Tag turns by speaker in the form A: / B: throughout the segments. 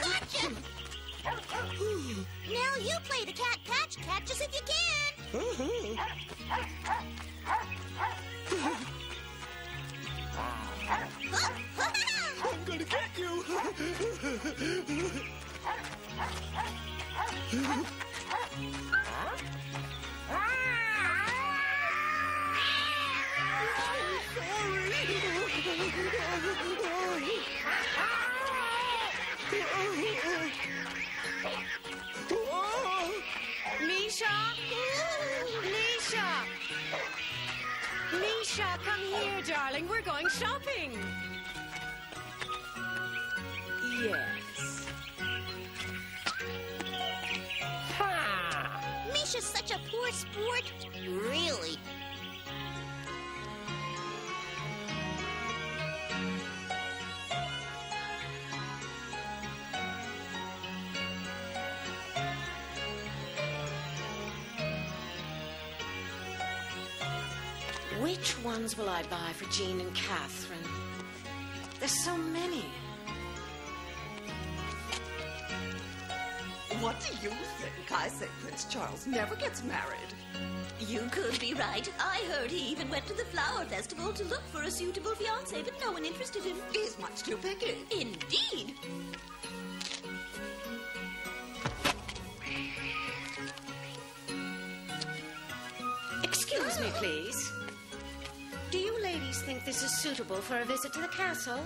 A: Gotcha! Now you play the cat catch us if you can.
B: I'm gonna get you.
C: Misha, come here, darling. We're going shopping. Yes.
A: Misha's such a poor sport. Really.
C: Which ones will I buy for Jean and Catherine? There's so many.
D: What do you think? I say Prince Charles never gets married.
E: You could be right. I heard he even went to the flower festival to look for a suitable fiancé, but no one interested him.
D: He's much too picky.
E: Indeed.
C: Excuse me, please. Do you ladies think this is suitable for a visit to the castle?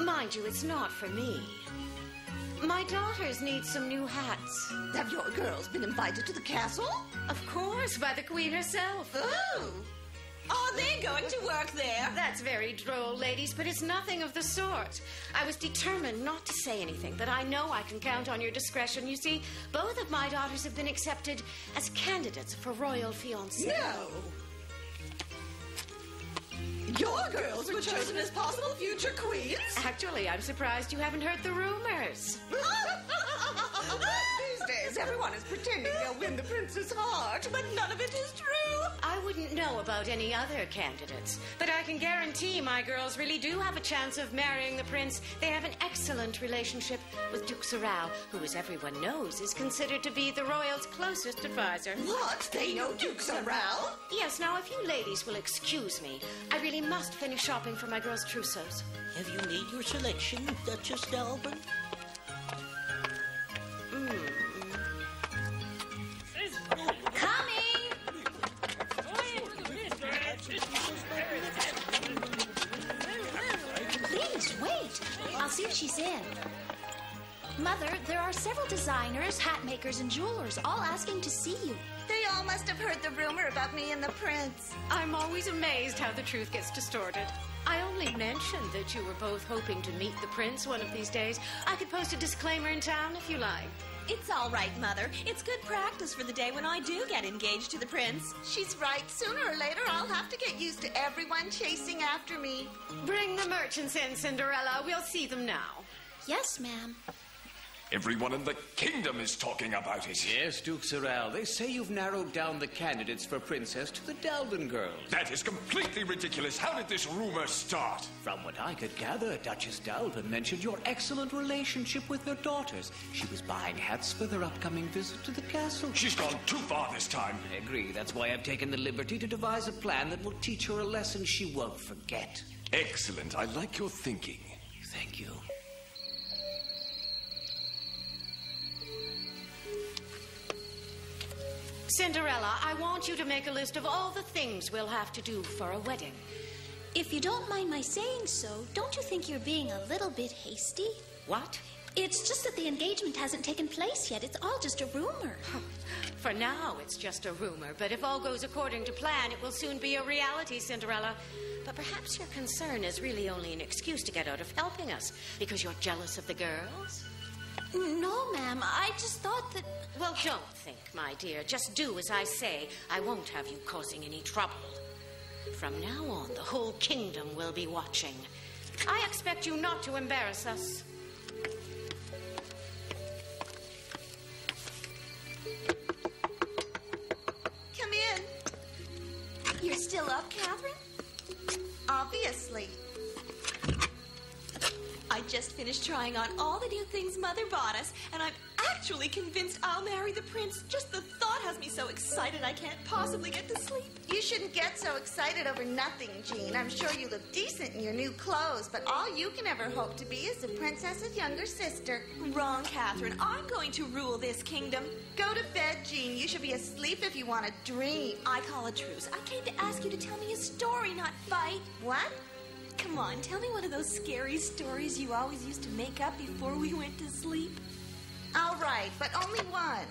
C: Mind you, it's not for me. My daughters need some new hats.
D: Have your girls been invited to the castle?
C: Of course, by the Queen herself.
D: Oh!
E: Are they going to work there?
C: That's very droll, ladies, but it's nothing of the sort. I was determined not to say anything, but I know I can count on your discretion. You see, both of my daughters have been accepted as candidates for royal fiancé.
D: No! Your girls were chosen as possible future queens?
C: Actually, I'm surprised you haven't heard the rumors.
D: These days, everyone is pretending they'll win the prince's heart, but none of it is true.
C: I wouldn't know about any other candidates, but I can guarantee my girls really do have a chance of marrying the prince. They have an excellent relationship with Duke Sorrel, who, as everyone knows, is considered to be the royals' closest advisor.
D: What? They know Duke Sorrel?
C: Yes, now, if you ladies will excuse me, I really must finish shopping for my girls' trousseaux.
B: Have you made your selection, Duchess Dalvin?
E: Coming!
A: Please, wait. I'll see if she's in. Mother, there are several designers, hat makers, and jewelers all asking to see you.
D: They all must have heard the rumor about me and the prince.
C: I'm always amazed how the truth gets distorted. I only mentioned that you were both hoping to meet the prince one of these days. I could post a disclaimer in town if you like.
E: It's all right, Mother. It's good practice for the day when I do get engaged to the prince.
D: She's right. Sooner or later, I'll have to get used to everyone chasing after me.
C: Bring the merchants in, Cinderella. We'll see them now.
A: Yes, ma'am.
F: Everyone in the kingdom is talking about it.
G: Yes, Duke Sorrel. They say you've narrowed down the candidates for princess to the Dalvin girls.
F: That is completely ridiculous. How did this rumor start?
G: From what I could gather, Duchess Dalvin mentioned your excellent relationship with her daughters. She was buying hats for their upcoming visit to the castle.
F: She's gone too far this time.
G: I agree. That's why I've taken the liberty to devise a plan that will teach her a lesson she won't forget.
F: Excellent. I like your thinking.
G: Thank you.
C: Cinderella, I want you to make a list of all the things we'll have to do for a wedding.
A: If you don't mind my saying so, don't you think you're being a little bit hasty?
C: What?
A: It's just that the engagement hasn't taken place yet. It's all just a rumor.
C: For now, it's just a rumor, but if all goes according to plan, it will soon be a reality, Cinderella. But perhaps your concern is really only an excuse to get out of helping us, because you're jealous of the girls?
A: No, ma'am. I just thought that...
C: Well, don't think, my dear. Just do as I say. I won't have you causing any trouble. From now on, the whole kingdom will be watching. I expect you not to embarrass us.
D: Come in.
E: finished trying on all the new things Mother bought us, and I'm actually convinced I'll marry the prince. Just the thought has me so excited I can't possibly get to sleep.
D: You shouldn't get so excited over nothing, Jean. I'm sure you look decent in your new clothes, but all you can ever hope to be is the princess's younger sister.
E: Wrong, Catherine. I'm going to rule this kingdom.
D: Go to bed, Jean. You should be asleep if you want to dream.
E: I call a truce. I came to ask you to tell me a story, not fight.
D: What?
E: Come on, tell me one of those scary stories you always used to make up before we went to sleep.
D: All right, but only one.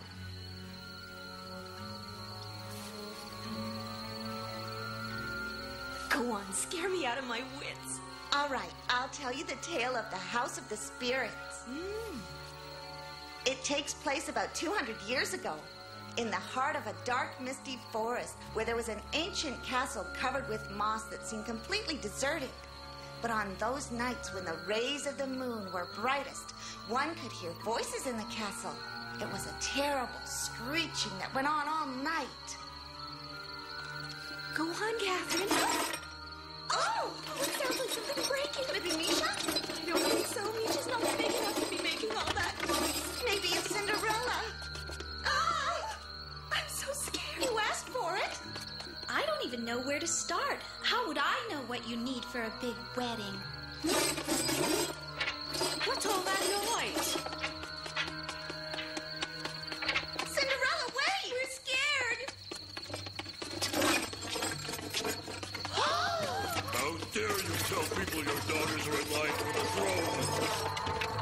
E: Go on, scare me out of my wits.
D: All right, I'll tell you the tale of the House of the Spirits. It takes place about 200 years ago, in the heart of a dark, misty forest, where there was an ancient castle covered with moss that seemed completely deserted. But on those nights when the rays of the moon were brightest, one could hear voices in the castle. It was a terrible screeching that went on all night.
E: Go on, Catherine. Oh, it sounds like something breaking. Could it be Misha? I don't think so. Misha's not big enough to be making all that noise.
D: Maybe it's Cinderella.
E: Ah! I'm so scared.
D: You asked for it.
A: I don't even know where to start. How would I know what you need for a big wedding?
C: What's all that noise?
D: Cinderella, wait!
E: We're scared.
H: How dare you tell people your daughters are in line for the throne?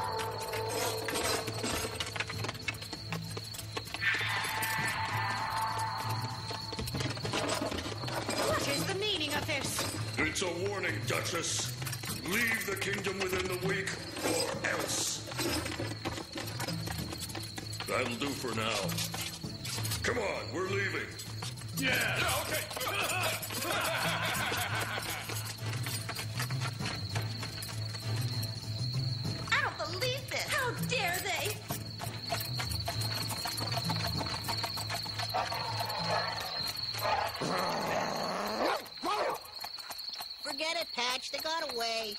C: What is the meaning of this?
H: It's a warning, Duchess. Leave the kingdom within the week, or else. That'll do for now. Come on, we're leaving.
F: Yeah, okay.
D: I don't believe this.
E: How dare they?
B: Forget it, Patch. They got away.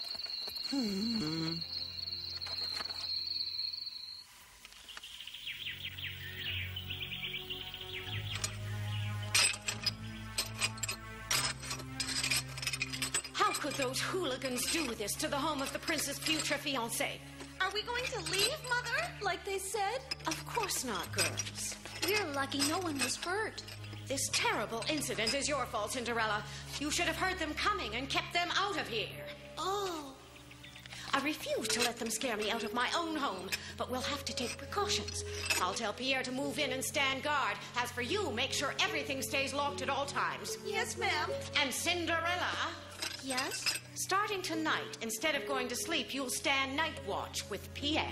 C: How could those hooligans do this to the home of the prince's future fiancé?
D: Are we going to leave, Mother?
E: Like they said?
C: Of course not, girls.
A: We're lucky no one was hurt.
C: This terrible incident is your fault, Cinderella. You should have heard them coming and kept them out of here.
A: Oh.
C: I refuse to let them scare me out of my own home, but we'll have to take precautions. I'll tell Pierre to move in and stand guard. As for you, make sure everything stays locked at all times.
D: Yes, ma'am.
C: And Cinderella,
A: Yes?
C: starting tonight, instead of going to sleep, you'll stand night watch with Pierre.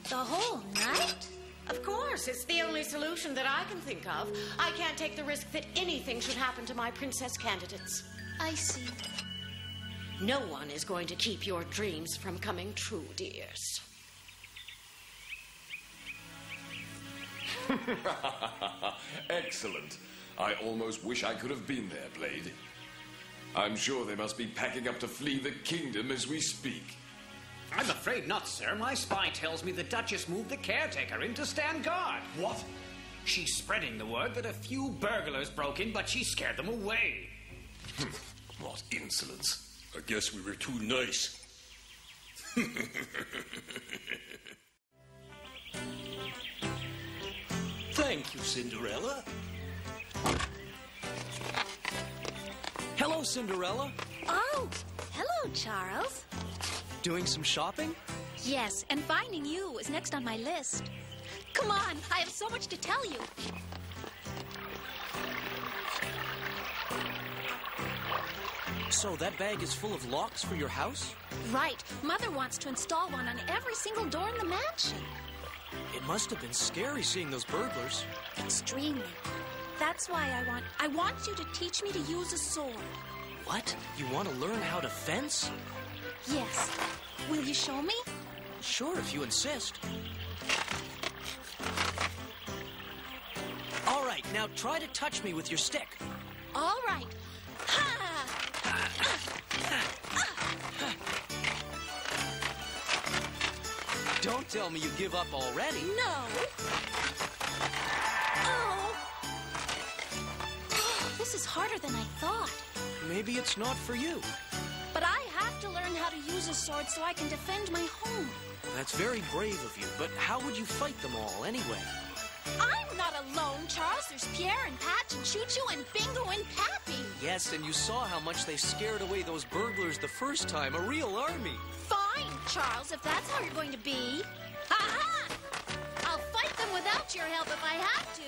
A: The whole night?
C: Of course, it's the only solution that I can think of. I can't take the risk that anything should happen to my princess candidates.
A: I see.
C: No one is going to keep your dreams from coming true, dears.
F: Excellent. I almost wish I could have been there, Blade. I'm sure they must be packing up to flee the kingdom as we speak.
G: I'm afraid not, sir. My spy tells me the Duchess moved the caretaker in to stand guard.
F: What?
G: She's spreading the word that a few burglars broke in, but she scared them away.
F: What insolence.
H: I guess we were too nice.
B: Thank you, Cinderella. Hello, Cinderella.
A: Oh, hello, Charles.
B: Doing some shopping?
A: Yes, and finding you is next on my list. Come on, I have so much to tell you.
B: So that bag is full of locks for your house?
A: Right. Mother wants to install one on every single door in the mansion.
B: It must have been scary seeing those burglars.
A: Extremely. That's why I want you to teach me to use a sword.
B: What? You want to learn how to fence?
A: Yes. Will you show me?
B: Sure, if you insist. All right, now try to touch me with your stick.
A: All right. Ha!
B: Don't tell me you give up already.
E: No. Oh.
A: This is harder than I thought.
B: Maybe it's not for you.
A: But I have to learn how to use a sword so I can defend my home.
B: That's very brave of you, but how would you fight them all anyway?
A: I'm not alone, Charles. There's Pierre and Patch and Choo-Choo and Bingo and Pappy.
B: Yes, and you saw how much they scared away those burglars the first time. A real army.
A: Fine, Charles, if that's how you're going to be. Ha-ha! I'll fight them without your help if I have to.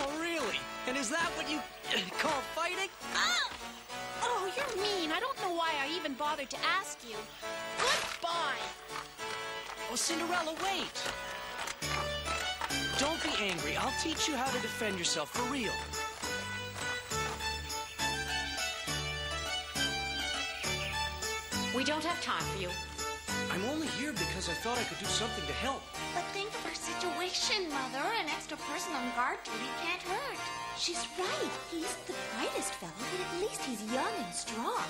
B: Oh, really? And is that what you call fighting?
A: Ah! Oh, you're mean. I don't know why I even bothered to ask you. Goodbye.
B: Oh, Cinderella, wait. Don't be angry. I'll teach you how to defend yourself for real.
C: We don't have time for you.
B: I'm only here because I thought I could do something to help.
A: But think of her situation, Mother. An extra person on guard duty can't hurt.
E: She's right. He's the brightest fellow, but at least he's young and strong.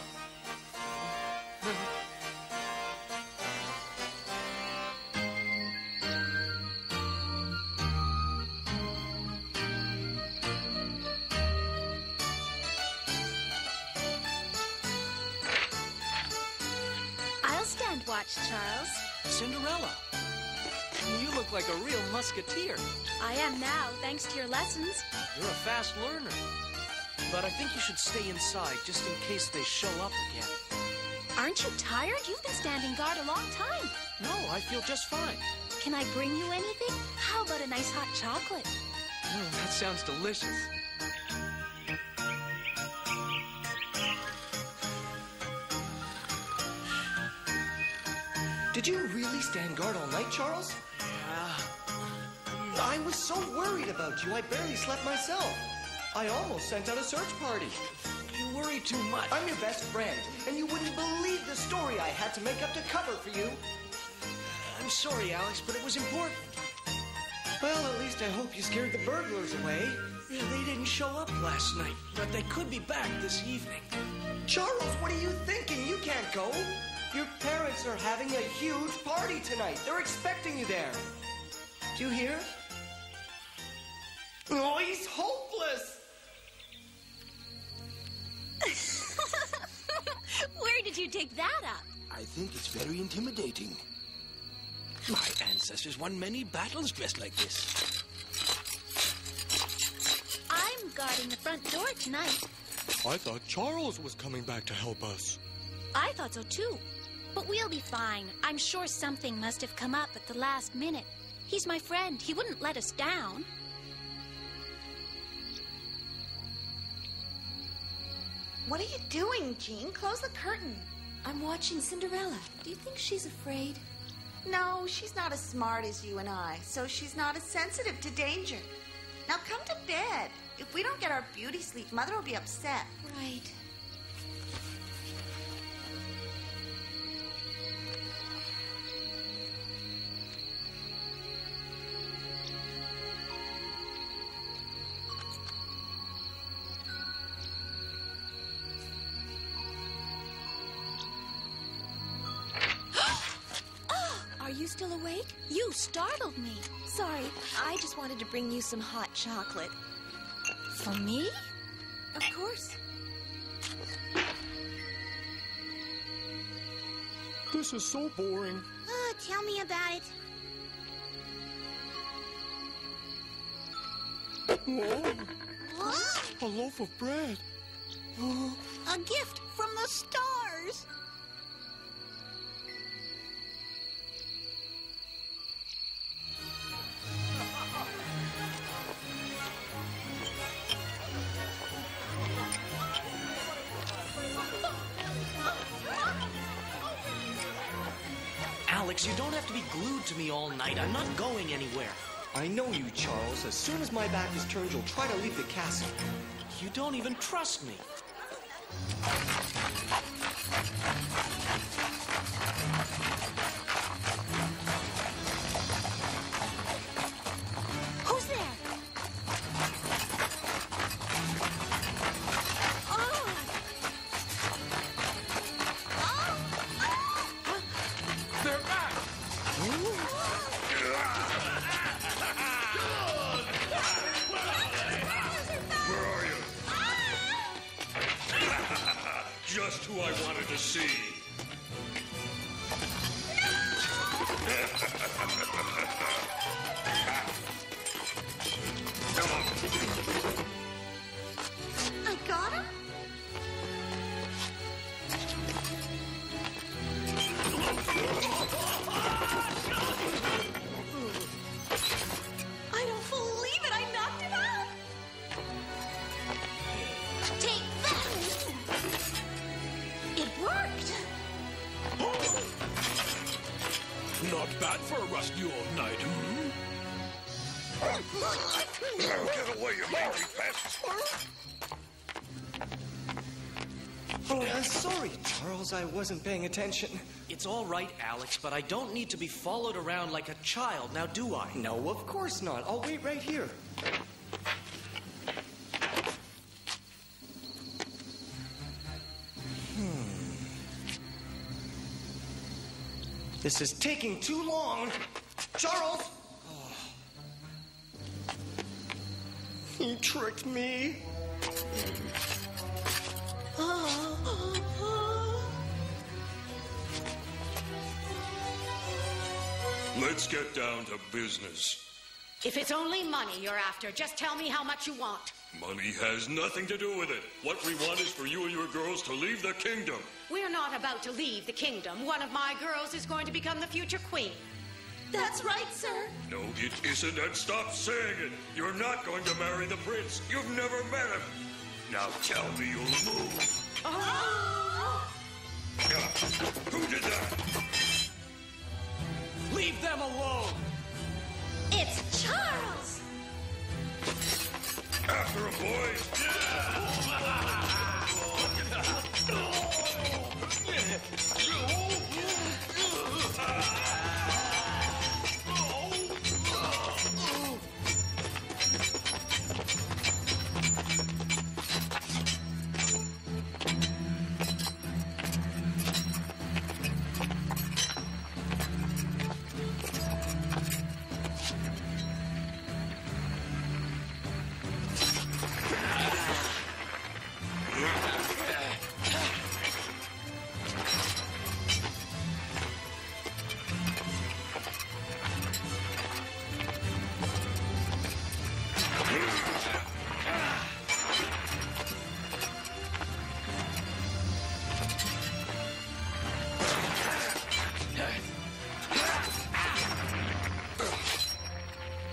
A: I'll stand watch, Charles.
B: Cinderella, you look like a real musketeer.
A: I am now, thanks to your lessons.
B: You're a fast learner. But I think you should stay inside just in case they show up again.
A: Aren't you tired? You've been standing guard a long time.
B: No, I feel just fine.
A: Can I bring you anything? How about a nice hot chocolate?
B: That sounds delicious.
I: Did you really stand guard all night, Charles? I was so worried about you, I barely slept myself. I almost sent out a search party.
B: You worry too much.
I: I'm your best friend, and you wouldn't believe the story I had to make up to cover for you.
B: I'm sorry, Alex, but it was important.
I: Well, at least I hope you scared the burglars away.
B: Yeah, they didn't show up last night, but they could be back this evening.
I: Charles, what are you thinking? You can't go. Your parents are having a huge party tonight. They're expecting you there. Do you hear? Oh, he's hopeless!
A: Where did you dig that up?
J: I think it's very intimidating. My ancestors won many battles dressed like this.
A: I'm guarding the front door tonight.
H: I thought Charles was coming back to help us.
A: I thought so too. But we'll be fine. I'm sure something must have come up at the last minute. He's my friend. He wouldn't let us down.
D: What are you doing, Jean? Close the curtain.
E: I'm watching Cinderella. Do you think she's afraid?
D: No, she's not as smart as you and I, so she's not as sensitive to danger. Now come to bed. If we don't get our beauty sleep, Mother will be upset.
E: Right. Are you still awake?
A: You startled me.
E: Sorry, I just wanted to bring you some hot chocolate.
A: For me?
E: Of course.
H: This is so boring.
A: Oh, tell me about it.
H: Oh,
A: What?
H: a loaf of bread.
A: A gift from the stars.
B: Alex, you don't have to be glued to me all night. I'm not going anywhere.
I: I know you, Charles. As soon as my back is turned, you'll try to leave the castle.
B: You don't even trust me.
A: Who's there?
F: They're back!
J: trust your knight, hmm?
H: Get away, you mangy pest!
I: Oh, I'm sorry, Charles. I wasn't paying attention.
B: It's all right, Alex, but I don't need to be followed around like a child, now do I?
I: No, of course not. I'll wait right here. This is taking too long. Charles! Oh. He tricked me.
H: Let's get down to business.
C: If it's only money you're after, just tell me how much you want.
H: Money has nothing to do with it. What we want is for you and your girls to leave the kingdom.
C: We're not about to leave the kingdom. One of my girls is going to become the future queen.
E: That's right, sir.
H: No, it isn't, and stop saying it. You're not going to marry the prince. You've never met him. Now tell me you'll move. Who did that?
B: Leave them alone!
E: It's Charles!
H: After him, boys!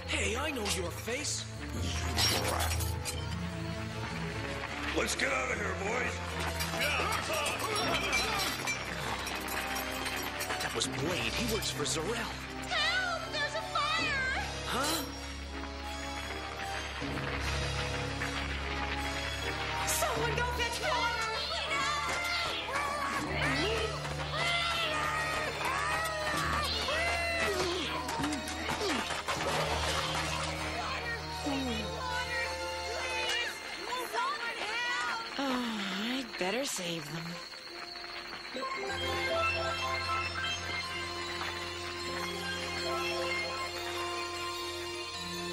B: Hey, I know your face.
H: Let's get out of here, boys.
B: That was Blade. He works for Zarel.
E: Help! There's a fire!
B: Huh?
C: Someone go fetch water!
K: I'd better save them.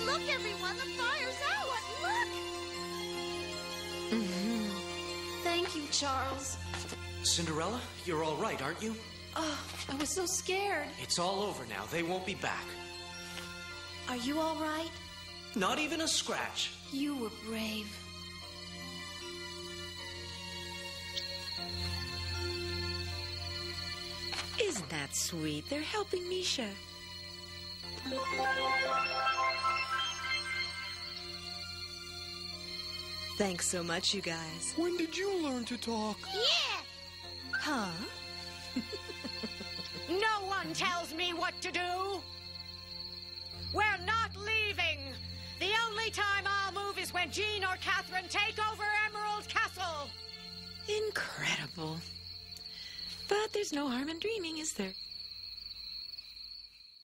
E: Look, everyone, the fire's out! Look! Thank you, Charles.
B: Cinderella, you're all right, aren't you?
E: Oh, I was so scared.
B: It's all over now. They won't be back.
E: Are you all right?
B: Not even a scratch.
E: You were brave.
K: Isn't that sweet? They're helping Misha. Thanks so much, you guys.
J: When did you learn to talk?
E: Yeah!
K: Huh?
C: No one tells me what to do. We're not leaving. The only time I'll move is when Jean or Catherine take over Emerald Castle.
K: Incredible. But there's no harm in dreaming, is there?